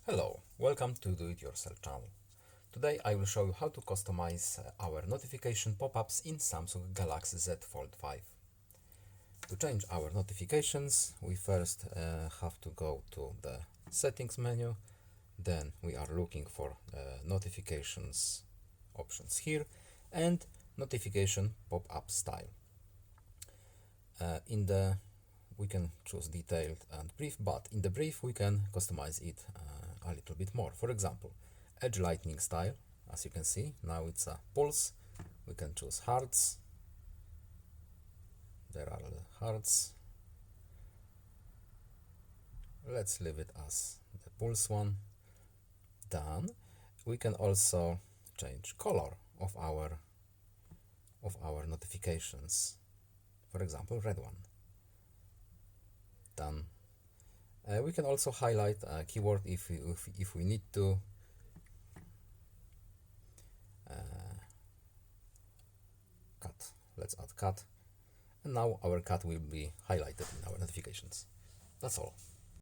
Hello, welcome to Do It Yourself channel. Today I will show you how to customize our notification pop-ups in Samsung Galaxy Z Fold5. To change our notifications, we first have to go to the settings menu, then we are looking for notifications options here and notification pop-up style. We can choose detailed and brief, but in the brief we can customize it a little bit more. For example, edge lightning style, as you can see, now it's a pulse. We can choose hearts. There are the hearts. Let's leave it as the pulse one. Done. We can also change color of our notifications. For example, red one. Done. We can also highlight a keyword if we need to. Cut. Let's add cut. And now our cut will be highlighted in our notifications. That's all.